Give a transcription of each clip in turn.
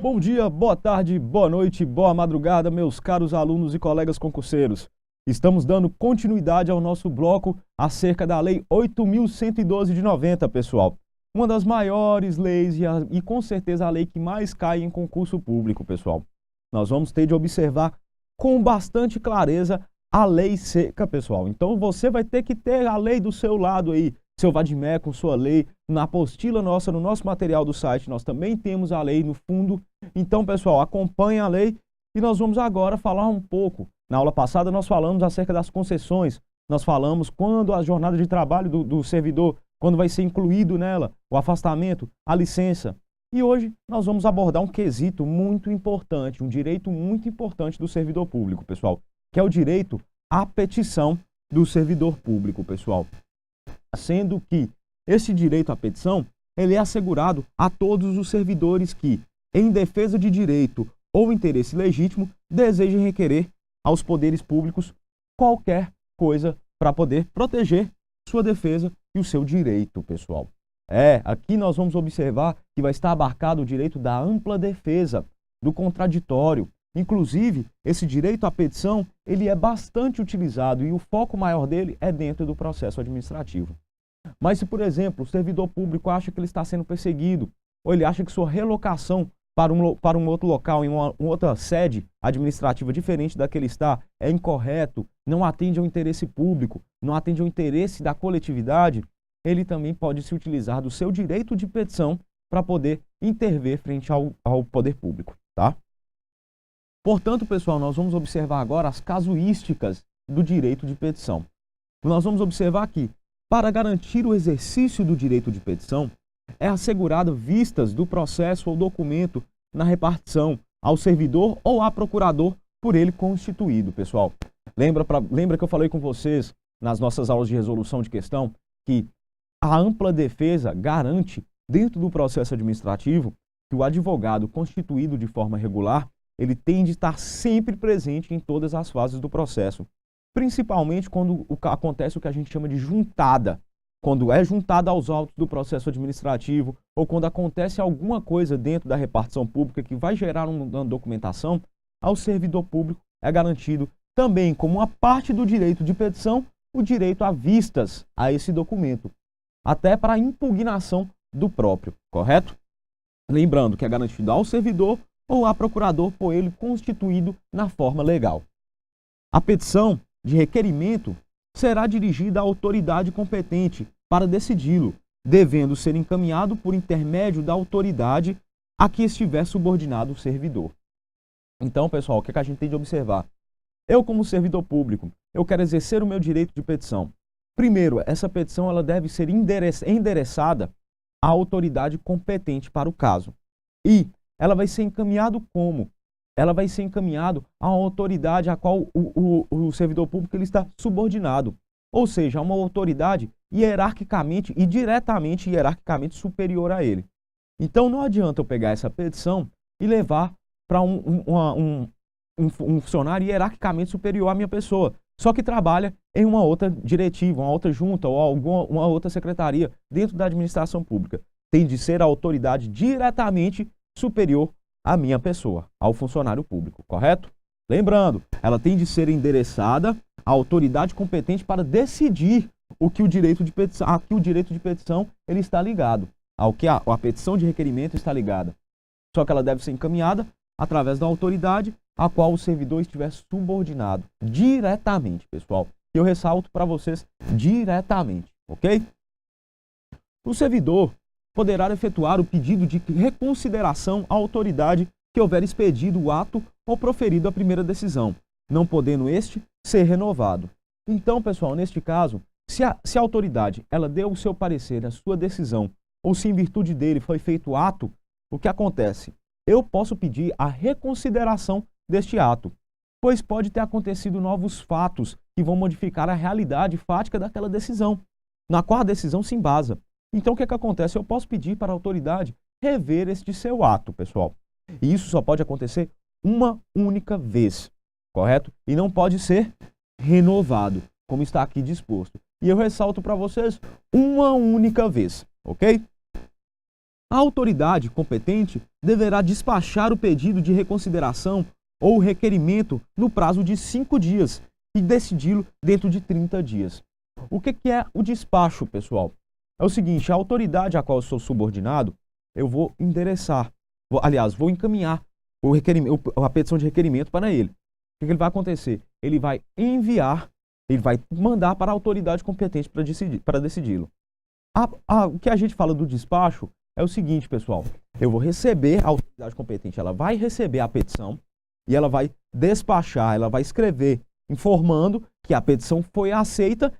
Bom dia, boa tarde, boa noite, boa madrugada, meus caros alunos e colegas concurseiros. Estamos dando continuidade ao nosso bloco acerca da Lei 8.112 de 90, pessoal. Uma das maiores leis e com certeza a lei que mais cai em concurso público, pessoal. Nós vamos ter de observar com bastante clareza a lei seca, pessoal. Então você vai ter que ter a lei do seu lado aí, seu Vadimec com sua lei. Na apostila nossa, no nosso material do site, nós também temos a lei no fundo. Então, pessoal, acompanhe a lei e nós vamos agora falar um pouco. Na aula passada nós falamos acerca das concessões. Nós falamos quando a jornada de trabalho do servidor, quando vai ser incluído nela, o afastamento, a licença. E hoje nós vamos abordar um quesito muito importante, um direito muito importante do servidor público, pessoal, que é o direito à petição do servidor público, pessoal. Sendo que esse direito à petição, ele é assegurado a todos os servidores que, em defesa de direito ou interesse legítimo, desejem requerer aos poderes públicos qualquer coisa para poder proteger sua defesa e o seu direito, pessoal. Aqui nós vamos observar que vai estar abarcado o direito da ampla defesa, do contraditório. Inclusive, esse direito à petição, ele é bastante utilizado e o foco maior dele é dentro do processo administrativo. Mas se, por exemplo, o servidor público acha que ele está sendo perseguido, ou ele acha que sua relocação para um outro local, em uma outra sede administrativa diferente da que ele está, é incorreto, não atende ao interesse público, não atende ao interesse da coletividade, ele também pode se utilizar do seu direito de petição para poder intervir frente ao poder público, tá? Portanto, pessoal, nós vamos observar agora as casuísticas do direito de petição. Nós vamos observar que, para garantir o exercício do direito de petição, é assegurado vistas do processo ou documento na repartição ao servidor ou a procurador por ele constituído, pessoal. Lembra que eu falei com vocês nas nossas aulas de resolução de questão que a ampla defesa garante, dentro do processo administrativo, que o advogado constituído de forma regular, ele tem de estar sempre presente em todas as fases do processo, principalmente quando acontece o que a gente chama de juntada, quando é juntada aos autos do processo administrativo ou quando acontece alguma coisa dentro da repartição pública que vai gerar uma documentação, ao servidor público é garantido também como uma parte do direito de petição o direito a vistas a esse documento, até para a impugnação do próprio, correto? Lembrando que é garantido ao servidor ou a procurador por ele constituído na forma legal. A petição de requerimento será dirigida à autoridade competente para decidi-lo, devendo ser encaminhado por intermédio da autoridade a que estiver subordinado o servidor. Então, pessoal, o que a gente tem de observar? Eu, como servidor público, eu quero exercer o meu direito de petição. Primeiro, essa petição ela deve ser endereçada à autoridade competente para o caso. E ela vai ser encaminhado como? Ela vai ser encaminhado a uma autoridade a qual o servidor público ele está subordinado. Ou seja, a uma autoridade hierarquicamente e diretamente hierarquicamente superior a ele. Então não adianta eu pegar essa petição e levar para um funcionário hierarquicamente superior à minha pessoa, só que trabalha em uma outra diretiva, uma outra junta ou uma outra secretaria dentro da administração pública. Tem de ser a autoridade diretamente superior à minha pessoa, ao funcionário público, correto? Lembrando, ela tem de ser endereçada à autoridade competente para decidir a que o direito de petição ele está ligado, ao que a petição de requerimento está ligada. Só que ela deve ser encaminhada através da autoridade a qual o servidor estiver subordinado diretamente, pessoal. Eu ressalto para vocês diretamente, ok? O servidor poderá efetuar o pedido de reconsideração à autoridade que houver expedido o ato ou proferido a primeira decisão, não podendo este ser renovado. Então, pessoal, neste caso, se a autoridade ela deu o seu parecer, a sua decisão, ou se em virtude dele foi feito o ato, o que acontece? Eu posso pedir a reconsideração deste ato, pois pode ter acontecido novos fatos que vão modificar a realidade fática daquela decisão, na qual a decisão se embasa. Então, o que acontece? Eu posso pedir para a autoridade rever este seu ato, pessoal. E isso só pode acontecer uma única vez, correto? E não pode ser renovado, como está aqui disposto. E eu ressalto para vocês uma única vez, ok? A autoridade competente deverá despachar o pedido de reconsideração ou requerimento no prazo de 5 dias e decidi-lo dentro de 30 dias. O que é o despacho, pessoal? É o seguinte, a autoridade a qual eu sou subordinado, eu vou endereçar, vou encaminhar a petição de requerimento para ele. O que ele vai acontecer? Ele vai enviar, ele vai mandar para a autoridade competente para decidi-lo. O que a gente fala do despacho é o seguinte, pessoal. Eu vou receber, a autoridade competente, ela vai receber a petição e ela vai despachar, ela vai escrever, informando que a petição foi aceita,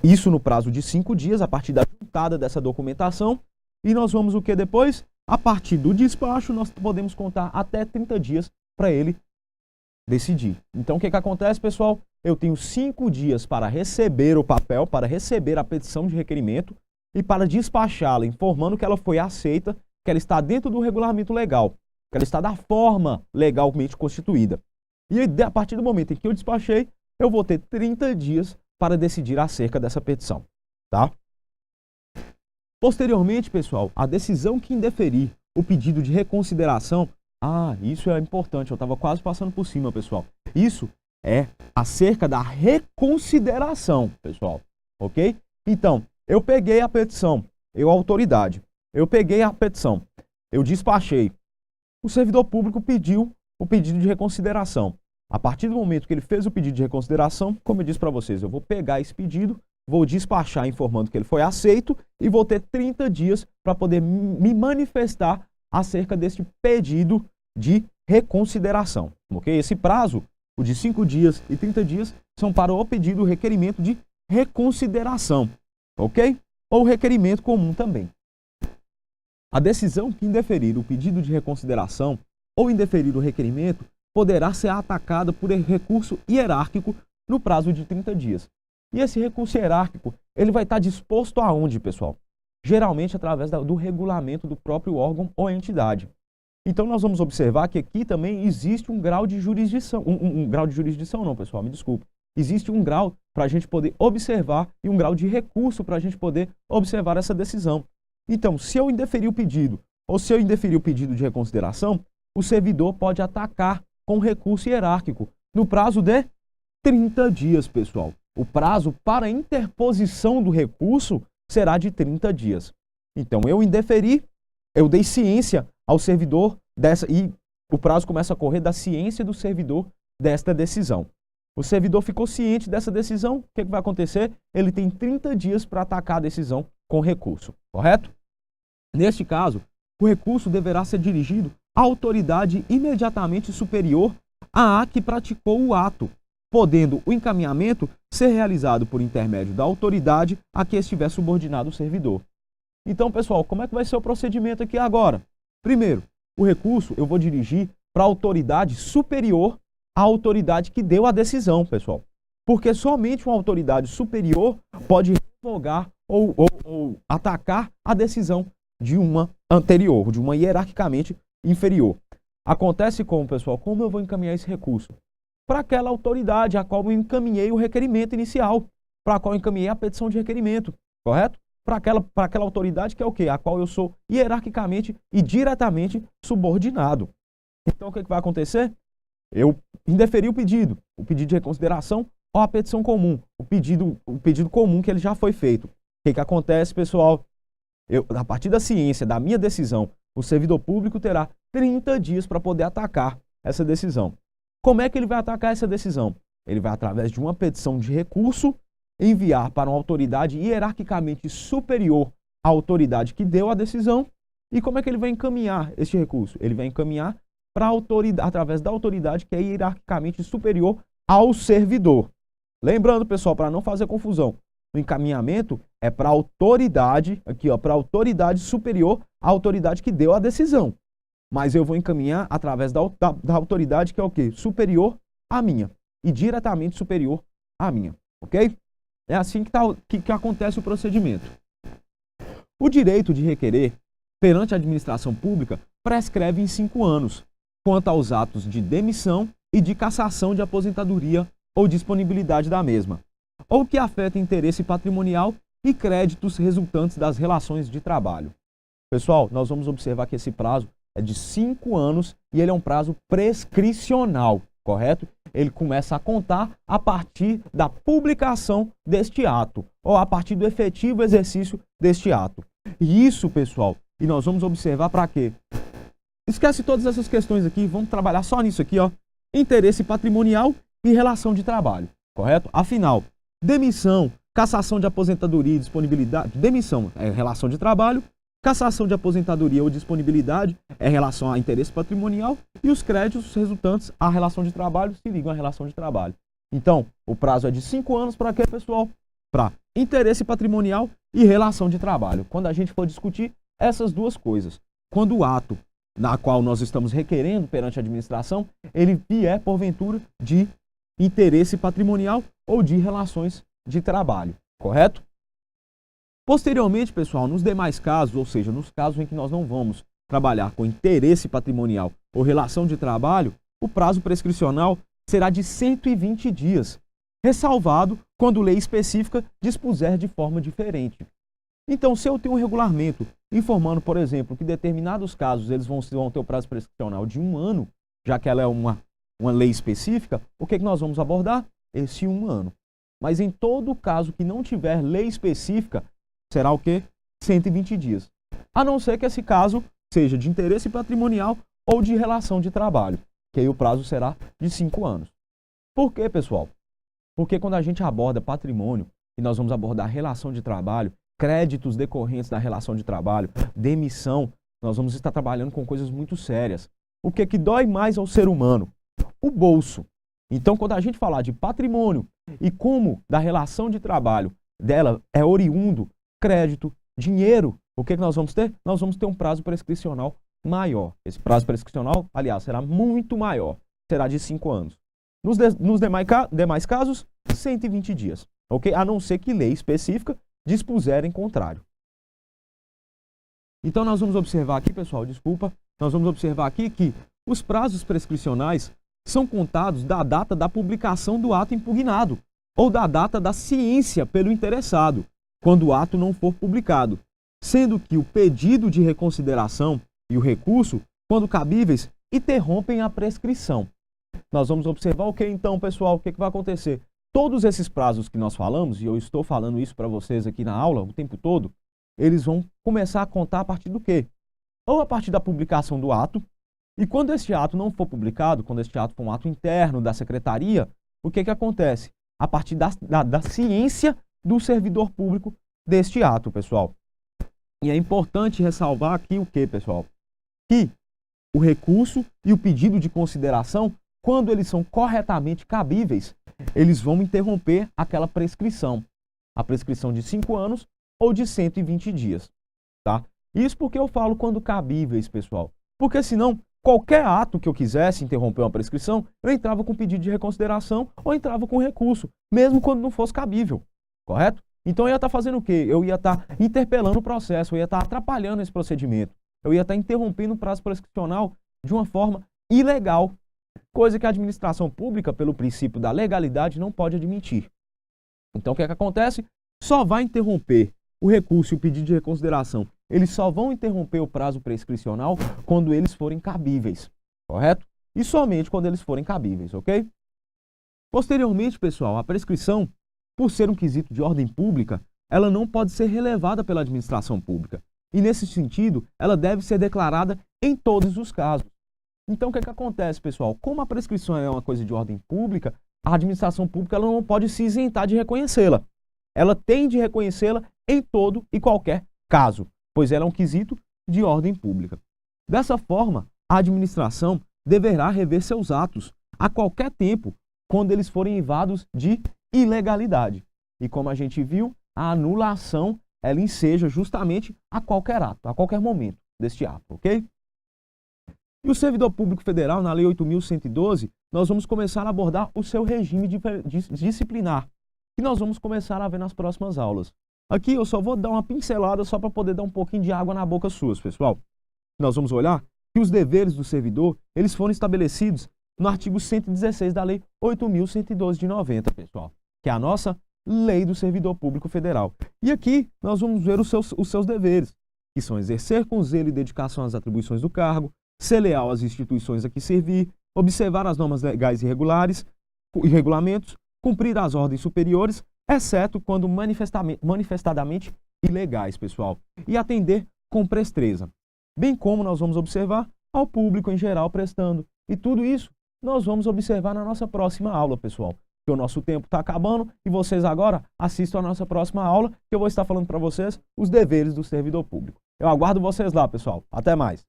isso no prazo de 5 dias, a partir da juntada dessa documentação. E nós vamos o que depois? A partir do despacho, nós podemos contar até 30 dias para ele decidir. Então, o que acontece, pessoal? Eu tenho 5 dias para receber o papel, para receber a petição de requerimento e para despachá-la, informando que ela foi aceita, que ela está dentro do regulamento legal, que ela está da forma legalmente constituída. E a partir do momento em que eu despachei, eu vou ter 30 dias para decidir acerca dessa petição, tá? Posteriormente, pessoal, a decisão que indeferir o pedido de reconsideração, isso é importante, eu estava quase passando por cima, pessoal. Isso é acerca da reconsideração, pessoal, ok? Então, eu peguei a petição, eu peguei a petição, eu despachei. O servidor público pediu o pedido de reconsideração. A partir do momento que ele fez o pedido de reconsideração, como eu disse para vocês, eu vou pegar esse pedido, vou despachar informando que ele foi aceito e vou ter 30 dias para poder me manifestar acerca desse pedido de reconsideração, ok? Esse prazo, o de 5 dias e 30 dias, são para o pedido, o requerimento de reconsideração, ok? Ou requerimento comum também. A decisão que indeferir o pedido de reconsideração ou indeferir o requerimento poderá ser atacada por recurso hierárquico no prazo de 30 dias. E esse recurso hierárquico, ele vai estar disposto aonde, pessoal? Geralmente através do regulamento do próprio órgão ou entidade. Então nós vamos observar que aqui também existe um grau de jurisdição, um grau de jurisdição não, pessoal, me desculpe. Existe um grau para a gente poder observar e um grau de recurso para a gente poder observar essa decisão. Então, se eu indeferir o pedido ou se eu indeferir o pedido de reconsideração, o servidor pode atacar com recurso hierárquico no prazo de 30 dias, pessoal. O prazo para interposição do recurso será de 30 dias. Então, eu indeferi, eu dei ciência ao servidor e o prazo começa a correr da ciência do servidor desta decisão. O servidor ficou ciente dessa decisão, o que vai acontecer? Ele tem 30 dias para atacar a decisão com recurso, correto? Neste caso, o recurso deverá ser dirigido à autoridade imediatamente superior à que praticou o ato, podendo o encaminhamento ser realizado por intermédio da autoridade a que estiver subordinado o servidor. Então, pessoal, como é que vai ser o procedimento aqui agora? Primeiro, o recurso eu vou dirigir para a autoridade superior à autoridade que deu a decisão, pessoal. Porque somente uma autoridade superior pode revogar ou atacar a decisão de uma anterior, de uma hierarquicamente inferior. Acontece como, pessoal? Como eu vou encaminhar esse recurso? Para aquela autoridade a qual eu encaminhei o requerimento inicial, para a qual eu encaminhei a petição de requerimento, correto? Para aquela autoridade que é o quê? A qual eu sou hierarquicamente e diretamente subordinado. Então, o que vai acontecer? Eu indeferi o pedido de reconsideração ou a petição comum, o pedido comum que ele já foi feito. O que acontece, pessoal? A partir da ciência da minha decisão, o servidor público terá 30 dias para poder atacar essa decisão. Como é que ele vai atacar essa decisão? Ele vai, através de uma petição de recurso, enviar para uma autoridade hierarquicamente superior à autoridade que deu a decisão. E como é que ele vai encaminhar esse recurso? Ele vai encaminhar para a autoridade, através da autoridade que é hierarquicamente superior ao servidor. Lembrando, pessoal, para não fazer confusão, o encaminhamento é para a autoridade, aqui ó, para a autoridade superior à autoridade que deu a decisão. Mas eu vou encaminhar através da autoridade que é o quê? Superior à minha. E diretamente superior à minha. Ok? É assim que acontece o procedimento. O direito de requerer perante a administração pública prescreve em 5 anos, quanto aos atos de demissão e de cassação de aposentadoria ou disponibilidade da mesma, ou que afeta interesse patrimonial e créditos resultantes das relações de trabalho. Pessoal, nós vamos observar que esse prazo é de 5 anos e ele é um prazo prescricional, correto? Ele começa a contar a partir da publicação deste ato, ou a partir do efetivo exercício deste ato. E isso, pessoal, e nós vamos observar para quê? Esquece todas essas questões aqui, vamos trabalhar só nisso aqui, ó. Interesse patrimonial e relação de trabalho, correto? Afinal, demissão, cassação de aposentadoria e disponibilidade, demissão é relação de trabalho, cassação de aposentadoria ou disponibilidade é relação a interesse patrimonial e os créditos resultantes à relação de trabalho se ligam à relação de trabalho. Então, o prazo é de 5 anos para quê, pessoal? Para interesse patrimonial e relação de trabalho. Quando a gente for discutir essas duas coisas, quando o ato na qual nós estamos requerendo perante a administração, ele vier, porventura, de interesse patrimonial ou de relações de trabalho, correto? Posteriormente, pessoal, nos demais casos, ou seja, nos casos em que nós não vamos trabalhar com interesse patrimonial ou relação de trabalho, o prazo prescricional será de 120 dias, ressalvado quando lei específica dispuser de forma diferente. Então, se eu tenho um regulamento informando, por exemplo, que em determinados casos eles vão ter o prazo prescricional de 1 ano, já que ela é uma lei específica, o que nós vamos abordar? Esse 1 ano. Mas em todo caso que não tiver lei específica, será o quê? 120 dias. A não ser que esse caso seja de interesse patrimonial ou de relação de trabalho, que aí o prazo será de 5 anos. Por quê, pessoal? Porque quando a gente aborda patrimônio e nós vamos abordar relação de trabalho, créditos decorrentes da relação de trabalho, demissão, nós vamos estar trabalhando com coisas muito sérias. O que dói mais ao ser humano? O bolso. Então, quando a gente falar de patrimônio e como da relação de trabalho dela é oriundo crédito, dinheiro, o que nós vamos ter? Nós vamos ter um prazo prescricional maior. Esse prazo prescricional, aliás, será muito maior. Será de 5 anos. Nos demais casos, 120 dias. Ok? A não ser que lei específica dispuser em contrário. Então, nós vamos observar aqui, pessoal, nós vamos observar aqui que os prazos prescricionais são contados da data da publicação do ato impugnado ou da data da ciência pelo interessado, quando o ato não for publicado, sendo que o pedido de reconsideração e o recurso, quando cabíveis, interrompem a prescrição. Nós vamos observar o que então, pessoal? O que vai acontecer? Todos esses prazos que nós falamos, e eu estou falando isso para vocês aqui na aula o tempo todo, eles vão começar a contar a partir do quê? Ou a partir da publicação do ato, e quando este ato não for publicado, quando este ato for um ato interno da secretaria, o que acontece? A partir da ciência do servidor público deste ato, pessoal. E é importante ressalvar aqui o que, pessoal? Que o recurso e o pedido de consideração, quando eles são corretamente cabíveis, eles vão interromper aquela prescrição. A prescrição de 5 anos ou de 120 dias. Tá? Isso porque eu falo quando cabíveis, pessoal. Porque senão, qualquer ato que eu quisesse interromper uma prescrição, eu entrava com pedido de reconsideração ou entrava com recurso, mesmo quando não fosse cabível. Correto? Então eu ia estar fazendo o quê? Eu ia estar interpelando o processo, eu ia estar atrapalhando esse procedimento. Eu ia estar interrompendo o prazo prescricional de uma forma ilegal, coisa que a administração pública, pelo princípio da legalidade, não pode admitir. Então o que acontece? Só vai interromper o recurso e o pedido de reconsideração. Eles só vão interromper o prazo prescricional quando eles forem cabíveis, correto? E somente quando eles forem cabíveis, ok? Posteriormente, pessoal, a prescrição, por ser um quesito de ordem pública, ela não pode ser relevada pela administração pública. E, nesse sentido, ela deve ser declarada em todos os casos. Então, o que acontece, pessoal? Como a prescrição é uma coisa de ordem pública, a administração pública ela não pode se isentar de reconhecê-la. Ela tem de reconhecê-la em todo e qualquer caso, pois ela é um quesito de ordem pública. Dessa forma, a administração deverá rever seus atos a qualquer tempo, quando eles forem eivados de ilegalidade. E como a gente viu, a anulação ela enseja justamente a qualquer ato, a qualquer momento deste ato, ok? E o servidor público federal, na Lei 8.112, nós vamos começar a abordar o seu regime disciplinar, que nós vamos começar a ver nas próximas aulas. Aqui eu só vou dar uma pincelada só para poder dar um pouquinho de água na boca suas, pessoal. Nós vamos olhar que os deveres do servidor, eles foram estabelecidos no artigo 116 da Lei 8.112 de 90, pessoal, que é a nossa Lei do Servidor Público Federal. E aqui nós vamos ver os seus deveres. que são exercer com zelo e dedicação as atribuições do cargo, ser leal às instituições a que servir, observar as normas legais e regulamentos, cumprir as ordens superiores, exceto quando manifestadamente ilegais, pessoal, e atender com presteza, bem como nós vamos observar ao público em geral prestando. E tudo isso nós vamos observar na nossa próxima aula, pessoal. Porque o nosso tempo está acabando e vocês agora assistam a nossa próxima aula, que eu vou estar falando para vocês os deveres do servidor público. Eu aguardo vocês lá, pessoal. Até mais.